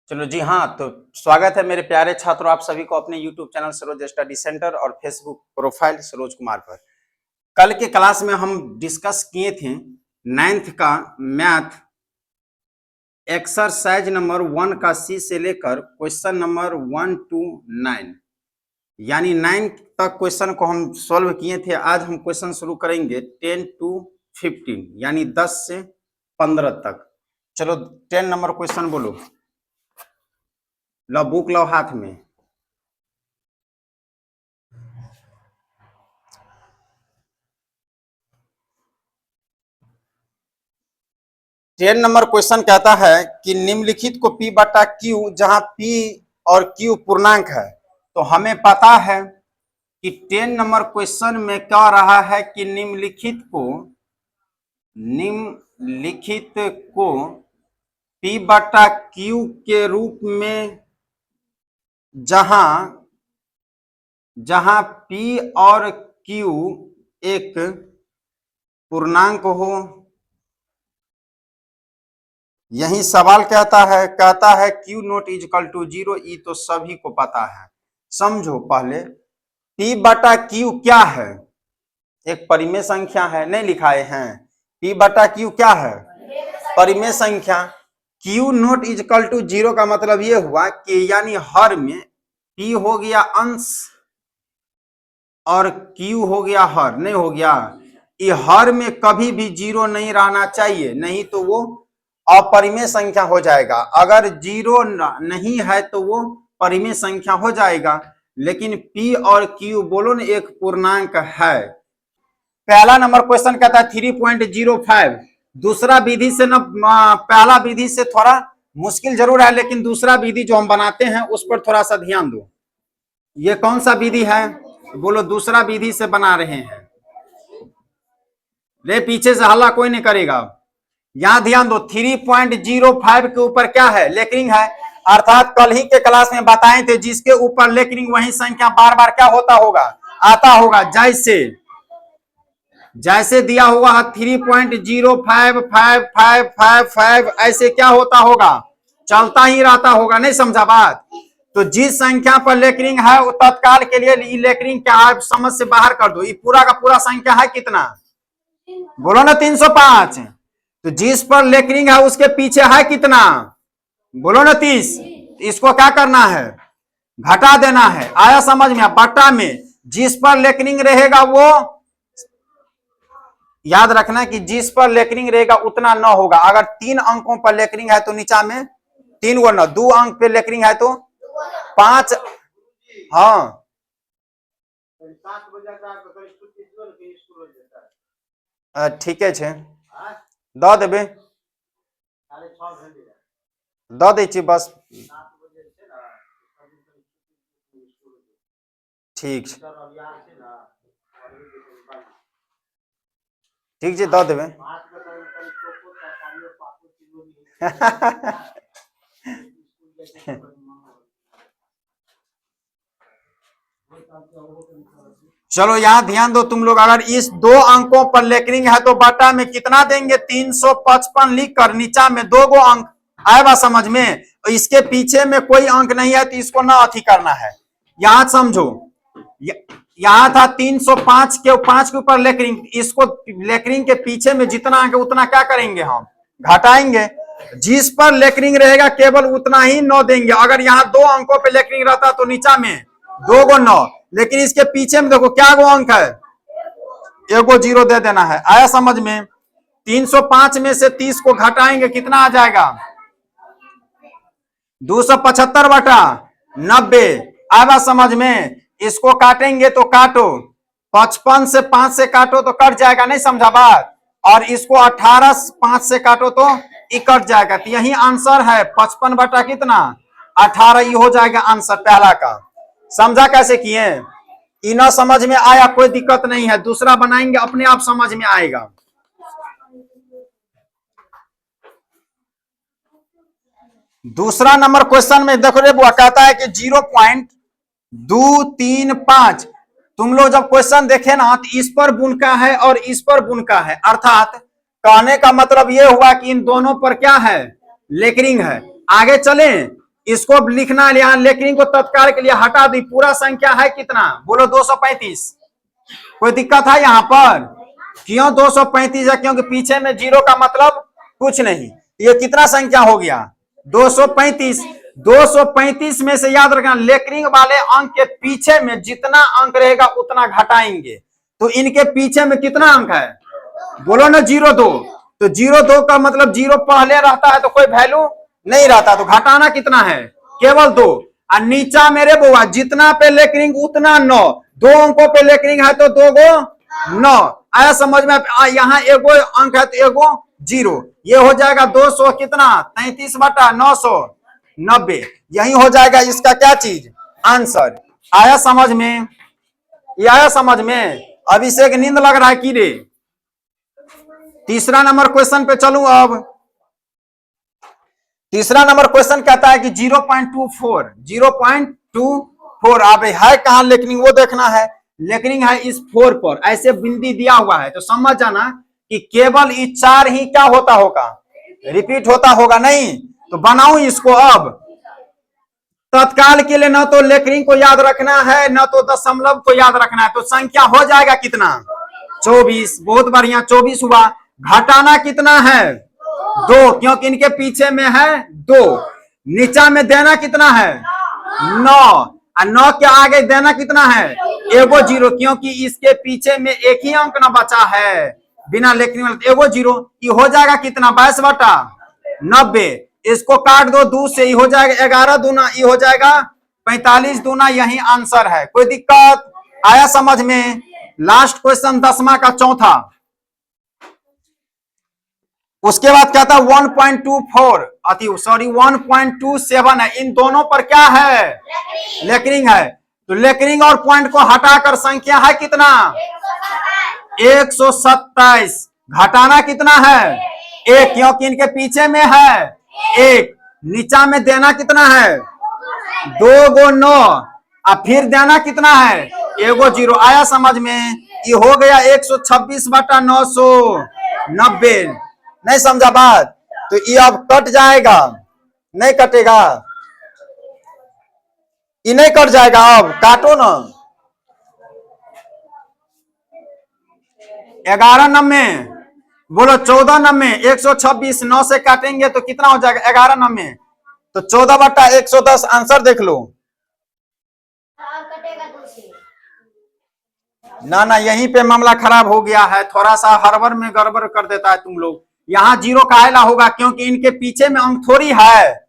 चलो जी हाँ, तो स्वागत है मेरे प्यारे छात्रों आप सभी को अपने YouTube channel Saroj study centre और फेसबुक प्रोफाइल सरोज कुमार पर। कल के क्लास में हम डिस्कस किए थे 9th का मैथ एक्सरसाइज नंबर 1 का सी से लेकर क्वेश्चन नंबर 1 to 9 यानी 9 तक क्वेश्चन को हम सॉल्व किए थे। आज हम क्वेश्चन शुरू करेंगे 10 to 15 यानी 10 से 15 तक। चलो 10 नंबर क्वेश्चन बोलो। लो बुक लो हाथ में। टेन नंबर क्वेश्चन कहता है कि निम्नलिखित को P बटा Q जहां P और Q पूर्णांक है। तो हमें पता है कि 10 नंबर क्वेश्चन में क्या रहा है कि निम्नलिखित को P बटा Q के रूप में जहां P और Q एक पूर्णांक हो। यही सवाल कहता है Q नॉट इजकल टू 0। ई तो सभी को पता है। समझो पहले P बटा Q क्या है? एक परिमेय संख्या है, नहीं लिखाए हैं। P बटा Q क्या है? परिमेय संख्या। Q नॉट इजकल टू 0 का मतलब ये हुआ कि यानी हर में P हो गया अंश और Q हो गया हर, नहीं हो गया। ये हर में कभी भी 0 नहीं रहना चाहिए, नहीं तो वो अपरिमेय संख्या हो जाएगा। अगर 0 नहीं है तो वो परिमेय संख्या हो जाएगा। लेकिन P और Q बोलो ना एक पूर्णांक है। पहला नंबर क्वेश्चन कहता है 3.05। दूसरा विधि से ना पहला विधि से थोड़ा मुश्किल जरूर है, लेकिन दूसरा विधि जो हम बनाते हैं उस पर थोड़ा सा ध्यान दो। ये कौन सा विधि है? बोलो दूसरा विधि से बना रहे हैं। ले पीछे से हल्ला कोई नहीं करेगा। यहां ध्यान दो 3.05 के ऊपर क्या है? लेटरिंग है। अर्थात कल ही के क्लास में बताए थे जिसके ऊपर लेटरिंग वही संख्या बार बार क्या होता होगा? आता होगा। जैसे दिया होगा 3.055555 ऐसे क्या होता होगा? चलता ही रहता होगा। नहीं समझा बात? तो जिस संख्या पर लेटरिंग है वो तत्काल के लिए लेटरिंग क्या है समझ से बाहर कर दो। ये पूरा का पूरा संख्या है कितना? बोलो ना 305। तो जिस पर लेटरिंग है उसके पीछे है कितना? बोलो ना 30। इसको क्या करना है? घटा देना है। आया समझ में? बट्टा में जिस पर लेटरिंग रहेगा वो याद रखना कि जिस पर लेटरिंग रहेगा उतना न होगा। अगर 3 अंकों पर लेटरिंग है तो नीचा में 3 गो न, 2 अंक पे लेटरिंग है तो 5। हाँ ठीके छे द देबे द दै छी बस। ठीक छै ठीक छै द देबे। चलो यहां ध्यान दो तुम लोग। अगर इस 2 अंकों पर लेटरिंग है तो बट्टा में कितना देंगे? 355 लिखकर नीचा में 2 गो अंक आएगा समझ में। इसके पीछे में कोई अंक नहीं है तो इसको ना अथी करना है। यहां समझो यहां था 305 के 5 के ऊपर लेटरिंग। इसको लेटरिंग के पीछे में जितना अंक उतना क्या करेंगे? हम घटाएंगे। जिस पर लेटरिंग रहेगा केवल उतना ही 9 देंगे। अगर यहाँ 2 अंकों पे लेटरिंग रहता तो नीचा में 2 गो 9, लेकिन इसके पीछे में देखो क्या गो अंक है? 1 गो 0 दे देना है। आया समझ में? 305 में से 30 को घटाएंगे कितना आ जाएगा? 275 बटा 90। आया समझ में? इसको काटेंगे तो काटो 55 से 5 से काटो तो कट जाएगा। नहीं समझा बात? और इसको 18 5 से काटो तो ये कट जाएगा। तो यही आंसर है 55 बटा कितना? 18। ये हो जाएगा आंसर पहला का। समझा कैसे किए? इना समझ में आया? कोई दिक्कत नहीं है। दूसरा बनाएंगे अपने आप समझ में आएगा। दूसरा नंबर क्वेश्चन में देखो रे बुआ कहता है कि 0.235। तुम लोग जब क्वेश्चन देखे ना तो इस पर बुनका है और इस पर बुनका है। अर्थात कहने का मतलब यह हुआ कि इन दोनों पर क्या है? लेटरिंग है। आगे चलें इसको लिखना है यहाँ, लेकिन को तत्काल के लिए हटा दी। पूरा संख्या है कितना, बोलो 235। कोई दिक्कत है यहाँ पर? क्यों 235 है? क्योंकि पीछे में जीरो का मतलब कुछ नहीं। ये कितना संख्या हो गया, 235। 235 में से याद रखना, लेकरिंग वाले अंक के पीछे में जितना अंक रहेगा उतना घटाएंगे। तो इनके पीछे में कितना अंक है, बोलो ना 02। तो 02 का मतलब जीरो पहले रहता है तो कोई वैल्यू नहीं रहता, तो घटाना कितना है, केवल 2। और नीचा मेरे बुआ जितना पे लेकरिंग उतना 9, 2 अंकों पे लेकरिंग है तो 2 गो 9। आया समझ में? यहाँ एगो अंक है तो एगो 0, ये हो जाएगा 200 कितना, 33/990। यही हो जाएगा इसका क्या चीज, आंसर। आया समझ में? ये आया समझ में? अभिषेक नींद लग रहा है कि रे? तीसरा नंबर क्वेश्चन पे चलूं अब। तीसरा नंबर क्वेश्चन कहता है कि 0.24 अब है कहां लेकिन वो देखना है। लेकिन है इस 4 पर, ऐसे बिंदी दिया हुआ है तो समझ जाना कि केवल इस 4 ही क्या होता होगा, रिपीट होता होगा। नहीं तो बनाऊं इसको अब तत्काल के लिए, न तो लेकरिंग को याद रखना है न तो दशमलव को याद रखना है। तो संख्या हो जाएगा कितना, 24। बहुत बढ़िया, 24 हुआ। घटाना कितना है, 2, क्योंकि इनके पीछे में है 2। नीचा में देना कितना है, 9, और 9 के आगे देना कितना है, एगो 0, क्योंकि इसके पीछे में एक ही अंक ना बचा है बिना लेकिन एगो 0। ये हो जाएगा कितना, 22/90। इसको काट दो 2 से, ये हो जाएगा 11 दूना, ये हो जाएगा 45 दूना। यही आंसर है। कोई दिक्कत? आया समझ में? लास्ट क्वेश्चन 10वां का चौथा। उसके बाद कहता है 1.27 है। इन दोनों पर क्या है, लेकरिंग है। तो लेकरिंग और पॉइंट को हटाकर संख्या है कितना, 127। घटाना कितना है, 1, क्योंकि इनके पीछे में है 1। नीचा में देना कितना है, 2 गो 9, और फिर देना कितना है, एगो 0। आया समझ में? ये हो गया 126/990। नहीं समझा बात? तो ये अब कट जाएगा, नहीं कटेगा, ये नहीं कट जाएगा। अब काटो ना, 11/90, बोलो 14/90। 126 9 से काटेंगे तो कितना हो जाएगा, 11/90। तो 14/110 आंसर देख लो। ना यहीं पे मामला खराब हो गया है, थोड़ा सा हड़बड़ में गड़बड़ कर देता है तुम लोग। यहाँ 0 काहेला होगा, क्योंकि इनके पीछे में अंक थोड़ी है।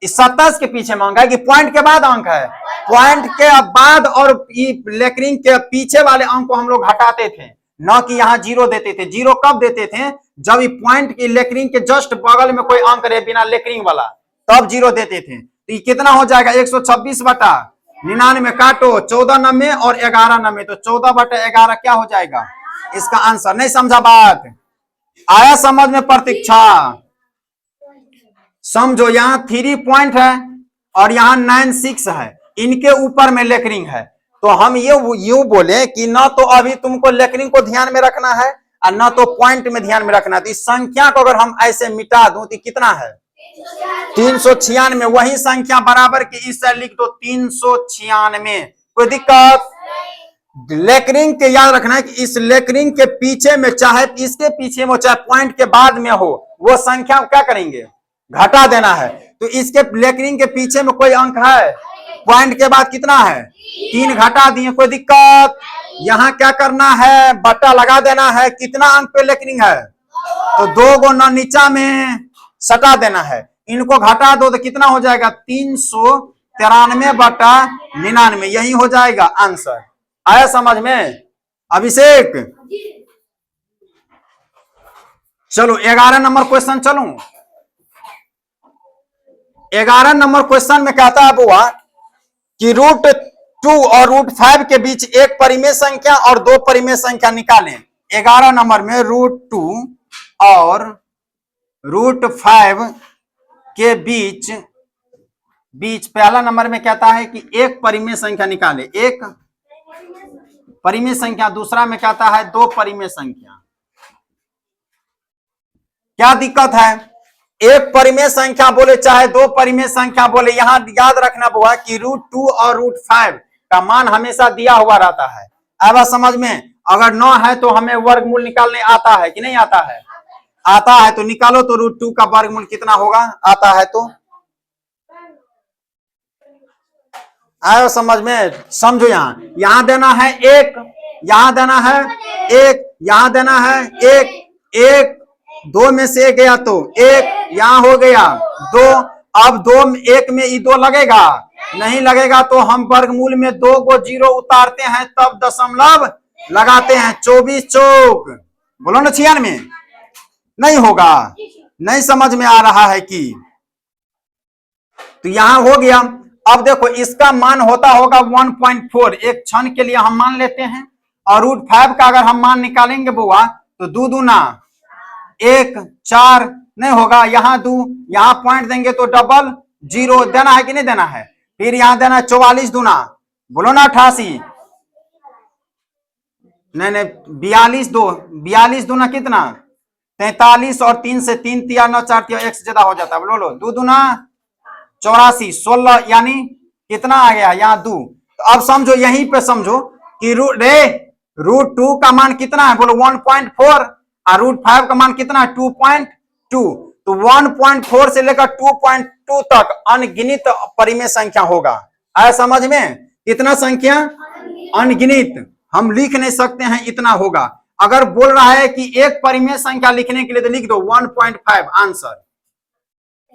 इस 27 के पीछे में अंक है कि पॉइंट के बाद अंक है, पॉइंट के बाद। और लेकरिंग के पीछे वाले अंक को हम लोग हटाते थे, न कि यहाँ 0 देते थे। 0 कब देते थे, जब ये पॉइंट की लेकरिंग के जस्ट बगल में कोई अंक रहे बिना लेकरिंग वाला, तब 0 देते थे। तो ये कितना हो जाएगा, 126/99 काटो 14/90 और 11/90। तो 14/11 क्या हो जाएगा इसका आंसर। नहीं समझा बात? आया समझ में? प्रतीक्षा समझो, यहाँ 3 पॉइंट है और यहाँ 96 है, इनके ऊपर में लेकरिंग है। तो हम ये यूं बोले कि ना तो अभी तुमको लेकरिंग को ध्यान में रखना है और ना तो पॉइंट में ध्यान में रखना है। तो इस संख्या को अगर हम ऐसे मिटा दूं तो कितना है, 396। वही संख्या बराबर की इस लिख दो, 396। कोई दिक्कत? लेकरिंग के याद रखना है कि इस लेकरिंग के पीछे में, चाहे इसके पीछे में चाहे पॉइंट के बाद में हो, वो संख्या क्या करेंगे, घटा देना है। तो इसके लेकरिंग के पीछे में कोई अंक है, पॉइंट के बाद कितना है, 3 घटा दिए। कोई दिक्कत? यहाँ क्या करना है, बट्टा लगा देना है। कितना अंक पे लेकरिंग है, तो 2 गो न नीचा में सटा देना है। इनको घटा दो तो कितना हो जाएगा, 393/99। यही हो जाएगा आंसर। आया समझ में? अभिषेक चलो 11 नंबर क्वेश्चन चलूं। 11 नंबर क्वेश्चन में कहता है बुआ कि √2 और √5 के बीच एक परिमेय संख्या और 2 परिमेय संख्या निकालें। 11 नंबर में √2 और √5 के बीच पहला नंबर में कहता है कि एक परिमेय संख्या निकाले, एक परिमेय संख्या। दूसरा में कहता है 2 परिमेय संख्या। क्या दिक्कत है, एक परिमेय संख्या बोले चाहे दो परिमेय संख्या बोले, यहां याद रखना बुआ कि √2 और √5 का मान हमेशा दिया हुआ रहता है। अब समझ में, अगर 9 है तो हमें वर्गमूल निकालने आता है कि नहीं आता है? आता है तो निकालो, तो √2 का वर्गमूल कितना होगा? आता है तो आयो समझ में? समझो, यहां देना है 1, यहां देना है 1, यहां देना है 1 2 में से गया तो 1, यहां हो गया 2। अब 2 1 में ये 2 लगेगा? नहीं लगेगा, तो हम वर्गमूल में 2 को 0 उतारते हैं, तब दशमलव लगाते हैं। 24 चौक बोलो ना 96 नहीं होगा? नहीं समझ में आ रहा है कि? तो यहां हो गया। अब देखो इसका मान होता होगा 1.4, एक क्षण के लिए हम मान लेते हैं। और √5 का अगर हम मान निकालेंगे बुआ तो 2 दूना 1 4 नहीं होगा, यहाँ 2, यहाँ पॉइंट देंगे तो डबल 0 देना है कि नहीं देना है? फिर यहां देना 44 दूना बोलो ना 88, नहीं 42 दूना कितना? 43, और 3 से 3 तिया 9 4 तिया 1 से ज्यादा हो जाता है। बोलो 2 दूना 84, 16 यानी कितना आ गया? यहाँ 2। तो अब समझो, यहीं पे समझो कि √2 का मान कितना है? बोलो 1.4, और √5 का मान कितना है? 2.2। तो 1.4 से लेकर 2.2 तक अनगिनत परिमेय संख्या होगा। आया समझ में? कितना संख्या? अनगिनत। हम लिख नहीं सकते हैं, इतना होगा। अगर बोल रहा है कि एक परिमेय संख्या लिखने के लिए तो लिख दो 1.5 आंसर।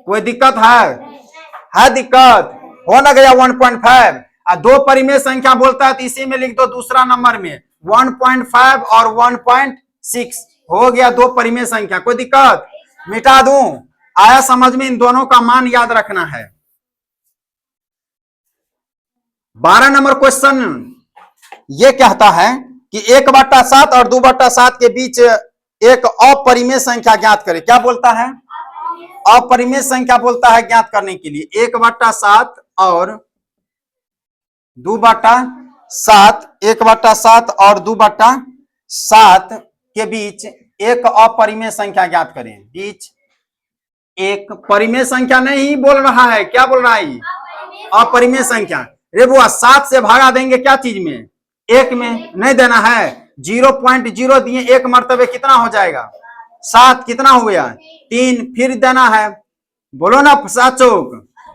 कोई दिक्कत है दिक्कत? हो ना गया 1.5। और दो परिमेय संख्या बोलता है तो इसी में लिख दो दूसरा नंबर में 1.5 और 1.6 हो गया दो परिमेय संख्या। कोई दिक्कत? मिटा दूं? आया समझ में? इन दोनों का मान याद रखना है। 12 नंबर क्वेश्चन ये कहता है कि 1/7 और 2/7 के बीच एक अपरिमेय संख्या ज्ञात करें। क्या बोलता है? अपरिमेय संख्या बोलता है ज्ञात करने के लिए। 1/7 और 2/7, 1/7 और 2/7 के बीच एक अपरिमेय संख्या ज्ञात करें। बीच एक परिमेय संख्या नहीं बोल रहा है, क्या बोल रहा है? अपरिमेय संख्या। रे बुआ 7 से भागा देंगे क्या चीज में? 1 में। नहीं देना है, 0.0 दिए, एक मर्तबे कितना हो जाएगा? 7। कितना हो गया? 3। फिर देना है, बोलो ना 7 चौक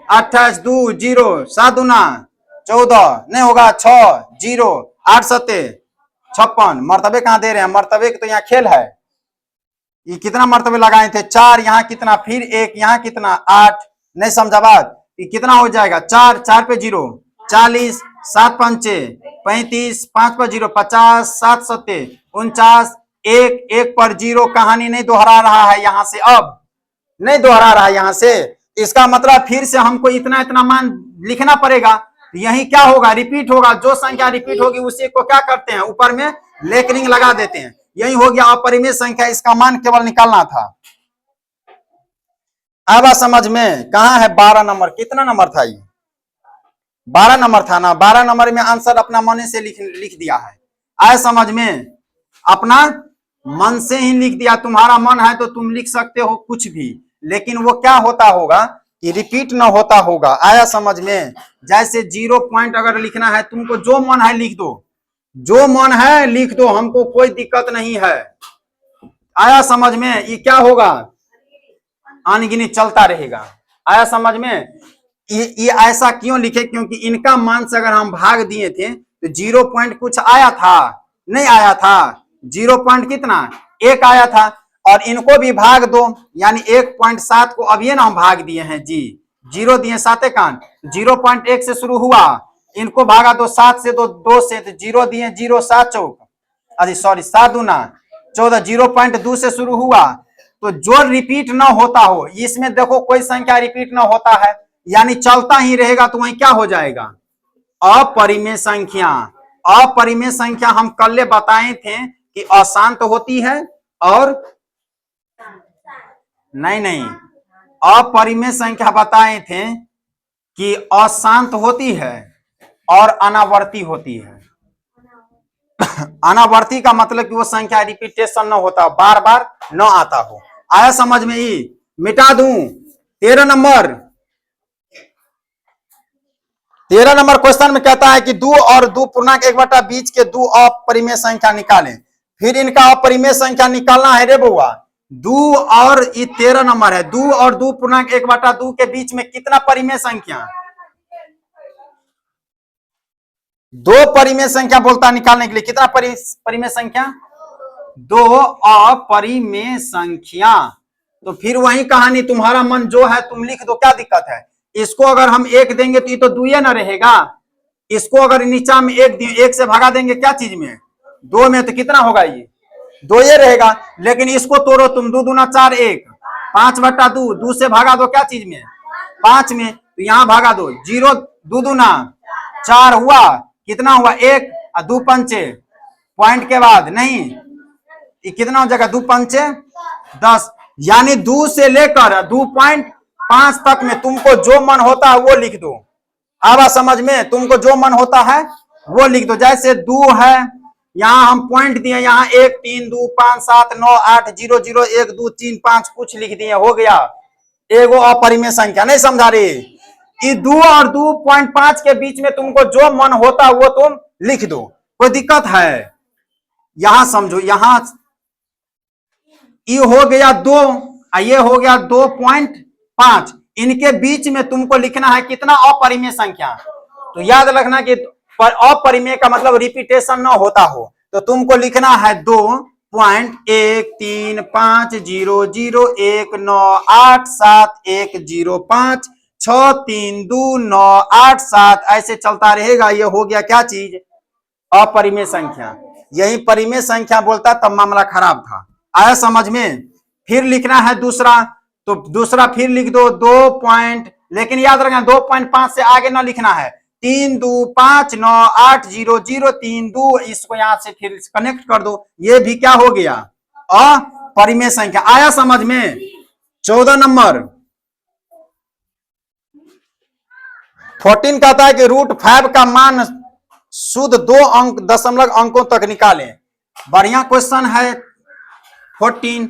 28, 2 0, 7 दूना 14 नहीं होगा, 6 0, 8 7 56। मर्तबे कहां दे रहे हैं? मर्तबे के तो यहाँ खेल है। ये कितना मर्तबे लगाए थे? 4। यहाँ कितना? फिर 1, यहाँ कितना? 8। नहीं समझा बात? ये कितना हो जाएगा? 4 4 पे 0 40, 7 5 35, 5 पर 0 50, 7 7 49, 1 1 पर 0। कहानी नहीं दोहरा रहा है यहां से, अब नहीं दोहरा रहा है यहां से। इसका मतलब फिर से हमको इतना इतना मान लिखना पड़ेगा। यही क्या होगा? रिपीट होगा। जो संख्या रिपीट होगी उसी को क्या करते हैं? ऊपर में लेटरिंग लगा देते हैं। यही हो गया अपरिमेय संख्या। इसका मान केवल निकालना था। अब समझ में? कहां है 12 नंबर? कितना नंबर था ये? 12 नंबर था ना? 12 नंबर में आंसर अपना मन से लिख दिया है। आए समझ में? अपना मन से ही लिख दिया। तुम्हारा मन है तो तुम लिख सकते हो कुछ भी, लेकिन वो क्या होता होगा कि रिपीट ना होता होगा। आया समझ में? जैसे 0 पॉइंट अगर लिखना है, तुमको जो मन है लिख दो, जो मन है लिख दो, हमको कोई दिक्कत नहीं है। आया समझ में? ये क्या होगा? अनगिनत चलता रहेगा। आया समझ में? ये ऐसा क्यों लिखे? क्योंकि इनका मान से अगर हम भाग दिए थे तो 0 पॉइंट कुछ आया था? नहीं आया था। 0 पॉइंट कितना? 1 आया था। और इनको भी भाग दो, यानी 1.7 को अभी ना हम भाग दिए हैं जी। 0 दिए 7 कान, 0.1 से शुरू हुआ, इनको भागा दो 7 से, 2 से, तो 0 दिए 0 7 चौक, अरे सॉरी 7 दूना 14, 0.2 से शुरू हुआ। तो जो रिपीट ना होता हो, इसमें देखो कोई संख्या रिपीट ना होता है, यानी चलता ही रहेगा, तो वही क्या हो जाएगा? अपरिमेय संख्या। अपरिमेय संख्या हम कल बताए थे कि अशांत होती है और नहीं अपरिमेय संख्या बताए थे कि अशांत होती है और अनावर्ती होती है। अनावर्ती का मतलब कि वो संख्या रिपीटेशन न होता, बार बार न आता हो। आया समझ में? ये मिटा दूं। 13 नंबर क्वेश्चन में कहता है कि 2 और 2 पूर्णांक 1 बीच के 2 अपरिमेय संख्या निकालें। फिर इनका अपरिमेय संख्या निकालना है रे बउआ। 2 और ये 13 नंबर है। 2 और 2 पूर्णांक 1/2 के बीच में कितना परिमेय संख्या? 2 परिमेय संख्या बोलता निकालने के लिए। कितना परिमेय संख्या? 2 अपरिमेय संख्या। तो फिर वही कहानी, तुम्हारा मन जो है तुम लिख दो, क्या दिक्कत है? इसको अगर हम 1 देंगे तो ये तो 2 ना रहेगा। इसको अगर नीचा में 1 से भागा देंगे क्या चीज में? 2 में, तो कितना होगा? ये 2 रहेगा। लेकिन इसको तोड़ो तुम, 2 दूना 4, 1, 5/2। 2 से भागा दो क्या चीज में? 5 में। तो यहां भागा दो, 0 2 दूना 4 हुआ, कितना हुआ? 1 और 2 पंचे, पॉइंट के बाद नहीं, ये कितना हो जाएगा? 2 पंचे 10। यानी 2 से लेकर 2.5 तक में तुमको जो मन होता है वो लिख दो। आवा समझ में? तुमको जो मन होता है वो लिख दो। जैसे 2 है, यहां हम पॉइंट दिए, यहाँ 1 3 2 5 7 9 8 0 0 1 2 3 5 कुछ लिख दिए, हो गया एगो अपरिमेय संख्या। नहीं समझा रे? ये 2 और 2.5 के बीच में तुमको जो मन होता है वो तुम लिख दो, कोई दिक्कत है? यहां समझो, यहां ये हो गया 2, ये हो गया 2.5। इनके बीच में तुमको लिखना है कितना? अपरिमेय संख्या। तो याद रखना कि अपरिमेय का मतलब रिपीटेशन ना होता हो, तो तुमको लिखना है 2.13501987105632987, ऐसे चलता रहेगा। ये हो गया क्या चीज? अपरिमेय संख्या। यही परिमेय संख्या बोलता तब मामला खराब था। आया समझ में? फिर लिखना है दूसरा, तो दूसरा फिर लिख दो 2 पॉइंट, लेकिन याद रखना 2.5 से आगे ना लिखना है। 3 2 5 9 8 0 0 3 2, इसको यहां से फिर कनेक्ट कर दो। ये भी क्या हो गया? अपरिमेय संख्या। आया समझ में? 14 नंबर 14 कहता है कि √5 का मान शुद्ध 2 अंक दशमलव अंकों तक निकालें। बढ़िया क्वेश्चन है। 14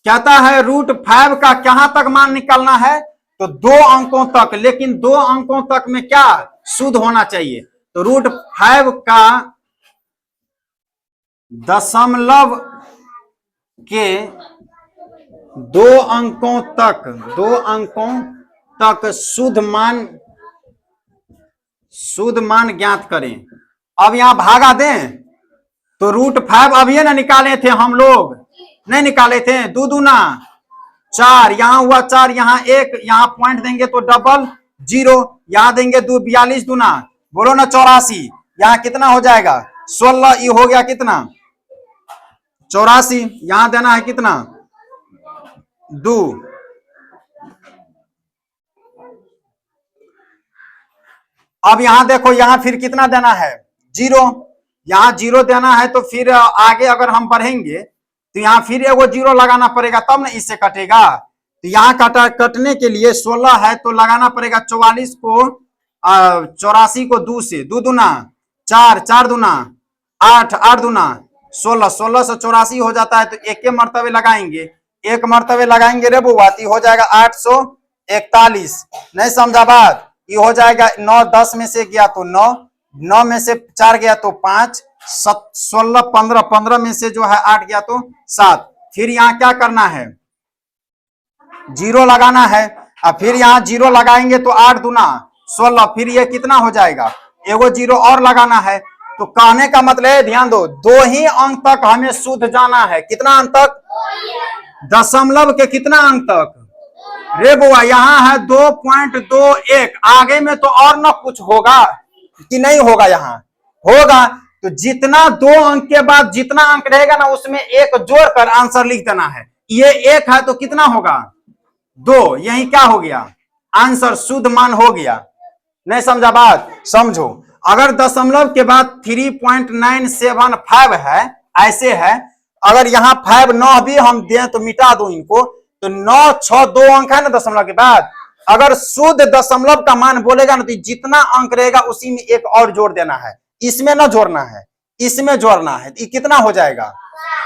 कहता है √5 का कहां तक मान निकालना है? तो 2 अंकों तक, लेकिन 2 अंकों तक में क्या शुद्ध होना चाहिए? तो √5 का दशमलव के 2 अंकों तक शुद्ध मान ज्ञात करें। अब यहां भागा दें तो √5 अभी ना निकाले थे हम लोग, नहीं निकाले थे? 2 दूना 4, यहां हुआ 4, यहां 1, यहां पॉइंट देंगे तो डबल 0, यहां देंगे 2, 42 दूना बोलो ना 84, यहां कितना हो जाएगा? 16। ये हो गया कितना? 84। यहां देना है कितना? 2। अब यहां देखो, यहां फिर कितना देना है? 0। यहां 0 देना है, तो फिर आगे अगर हम बढ़ेंगे तो यहाँ फिर एगो 0 लगाना पड़ेगा, तब ना इससे कटेगा। तो यहाँ कटने के लिए 16 है तो लगाना पड़ेगा 44 को 84 को 2 से, 2 दूना 4, 4 दूना 8, 8 दूना 16, 16 से 84 हो जाता है। तो एक मर्तबे लगाएंगे, एक मर्तबे लगाएंगे रे बुआ, हो जाएगा 841। नहीं समझा बात? ये हो जाएगा 9 10 में से गया तो 9, 9 में से 4 गया तो 5, 16 15, 15 में से जो है 8 गया तो 7। फिर यहाँ क्या करना है? 0 लगाना है। और फिर यहाँ 0 लगाएंगे तो 8 दूना 16, फिर ये कितना हो जाएगा? एगो 0 और लगाना है। तो कहने का मतलब है, ध्यान दो, 2 ही अंक तक हमें शुद्ध जाना है। कितना अंक तक? दशमलव के कितना अंक तक रे बुआ? यहाँ है 2.21। आगे में तो और ना कुछ होगा कि नहीं होगा? यहाँ होगा। तो जितना 2 अंक के बाद जितना अंक रहेगा ना, उसमें 1 जोड़कर आंसर लिख देना है। ये 1 है तो कितना होगा? 2। यही क्या हो गया? आंसर, शुद्ध मान हो गया। नहीं समझा बात? समझो, अगर दशमलव के बाद 3.975 है, ऐसे है, अगर यहाँ 5 9 भी हम दें तो मिटा दो इनको, तो 9 6 2 अंक है ना दशमलव के बाद। अगर शुद्ध दशमलव का मान बोलेगा ना, तो जितना अंक रहेगा उसी में 1 और जोड़ देना है। इसमें ना जोड़ना है, इसमें जोड़ना है। ये कितना हो जाएगा?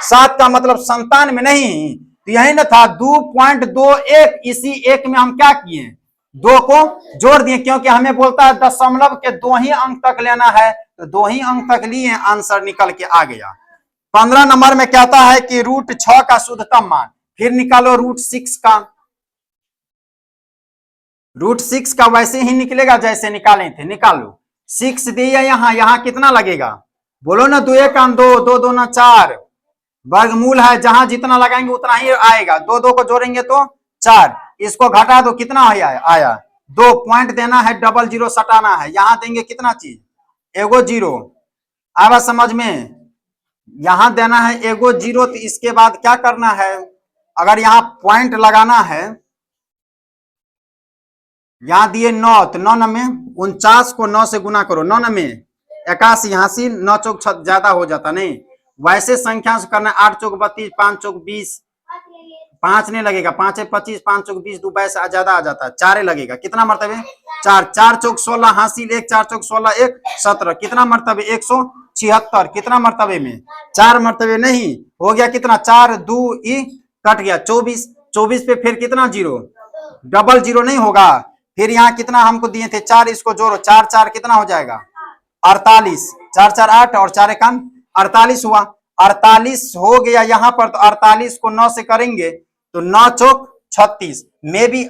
7 का मतलब संतान में नहीं, तो यही ना था 2.21, इसी एक में हम क्या किए, 2 को जोड़ दिए, क्योंकि हमें बोलता है दशमलव के 2 ही अंक तक लेना है, तो 2 ही अंक तक लिए, आंसर निकल के आ गया। 15 नंबर में कहता है कि √6 का शुद्धतम मान, फिर निकालो √6 का। √6 का वैसे ही निकलेगा जैसे निकाले थे, निकालो। 6 दिया यहाँ कितना लगेगा, बोलो ना, 2 1 2, 2 2 4, वर्गमूल है, जहां जितना लगाएंगे उतना ही आएगा। 2 2 को जोड़ेंगे तो 4, इसको घटा दो, कितना आया 2, पॉइंट देना है, डबल जीरो सटाना है, यहां देंगे कितना चीज, एगो जीरो। आवा समझ में, यहां देना है एगो जीरो, तो इसके बाद क्या करना है, अगर यहाँ पॉइंट लगाना है, यहां दिए 9, तो 9 में 49 को 9 से गुना करो, 9 में 81, हासिल 9 चौक ज्यादा हो जाता, नहीं वैसे संख्या से करना, 8 चौक 32, 5 चौक 20, 5 नहीं लगेगा, 5 25, 5 चौक 20, 2 22 ज्यादा आ जाता है, 4 लगेगा, कितना मरतबे 4, 4 चौक 16, हासिल 1, 4 चौक 16, 1 17, कितना मरतबे 176, कितना मरतबे में 4 मरतबे, नहीं हो गया कितना, 4 2 ई कट गया 24, 24 पे फिर कितना जीरो, डबल जीरो नहीं होगा, फिर यहाँ कितना हमको दिए थे 4, इसको जोड़ो, 4 4 कितना हो जाएगा 48, 4 4 8 और 4 1 48 हुआ, 48 हो गया यहाँ पर, तो 48 को 9 से करेंगे तो 9 चौक 36, में भी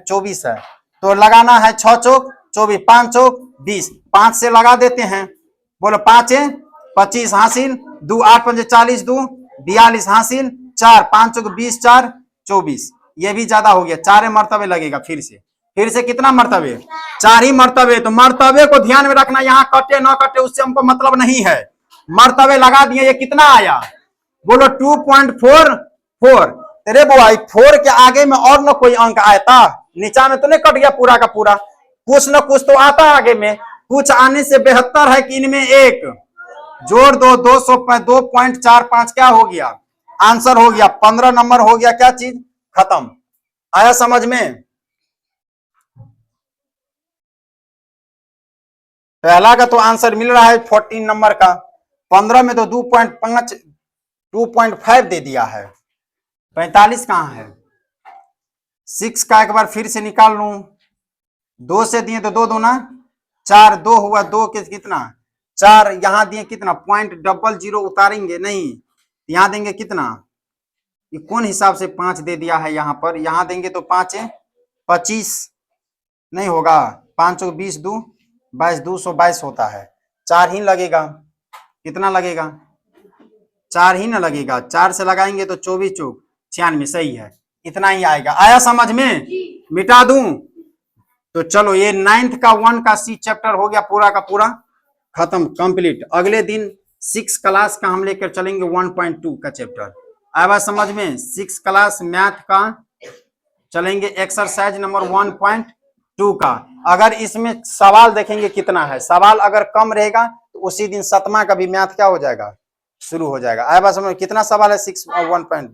24 है, तो लगाना है 6 चौक 24, 5 चौक 20, 5 से लगा देते हैं, बोलो 5 25, हासिल 2 8 5 40, 2 42, हासिल 4 5 चौक 20, 4 24, ये भी ज्यादा हो गया, 4 मरतबे लगेगा, फिर से कितना मरतबे, 4 ही मरतबे, तो मरतबे को ध्यान में रखना, यहाँ कटे ना कटे उससे हमको मतलब नहीं है, मरतबे लगा दिए, ये कितना आया, बोलो 2.44, तेरे बुआई 4 के आगे में और न कोई अंक आया, नीचा में तो नहीं कट गया पूरा का पूरा, कुछ न कुछ तो आता है आगे में, कुछ आने से बेहतर है कि इनमें एक जोड़ दो, 2.45 क्या हो गया, आंसर हो गया, 15 नंबर हो गया, क्या चीज खत्म, आया समझ में। पहला का तो आंसर मिल रहा है 14 नंबर का, 15 में तो 2.5 दे दिया है, 45 कहां है, 6 का एक बार फिर से निकाल लू, 2 से दिए तो 2 2 ना 4, 2 हुआ, 2 के कितना 4, यहां दिए कितना, पॉइंट डबल जीरो उतारेंगे नहीं, यहां देंगे कितना, ये कौन हिसाब से 5 दे दिया है, यहाँ पर यहां देंगे तो 5 25 नहीं होगा, 5 चौक 20, 2 22, 222 होता है, 4 ही लगेगा, कितना लगेगा 4 ही ना लगेगा, 4 से लगाएंगे तो 24 चौक 96, सही है, इतना ही आएगा, आया समझ में, मिटा दूं, तो चलो ये 9th का 1 का सी चैप्टर हो गया पूरा का पूरा खत्म, कंप्लीट। अगले दिन 6 क्लास का हम लेकर चलेंगे 1.2 का चैप्टर, आया समझ में, 6 क्लास मैथ का चलेंगे, एक्सरसाइज नंबर 1.2 का। अगर इसमें सवाल देखेंगे कितना है, सवाल अगर कम रहेगा तो उसी दिन 7वां का भी मैथ क्या हो जाएगा, शुरू हो जाएगा। आया बात समझ, कितना सवाल है 6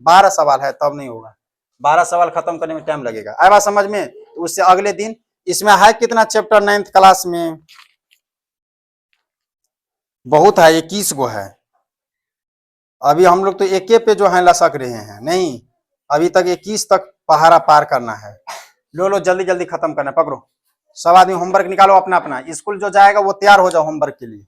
12 सवाल है, तब नहीं होगा, 12 सवाल खत्म करने में टाइम लगेगा। आया बात समझ में, तो उससे अगले दिन, इसमें है कितना चैप्टर 9th क्लास में, बहुत है, 21 गो है, अभी हम लोग तो एक पे जो है लसक रहे हैं, नहीं अभी तक 21 तक पहाड़ा पार करना है, लो जल्दी जल्दी खत्म करना, पकड़ो सब आदमी होमवर्क निकालो अपना अपना, स्कूल जो जाएगा वो तैयार हो जाओ होमवर्क के लिए।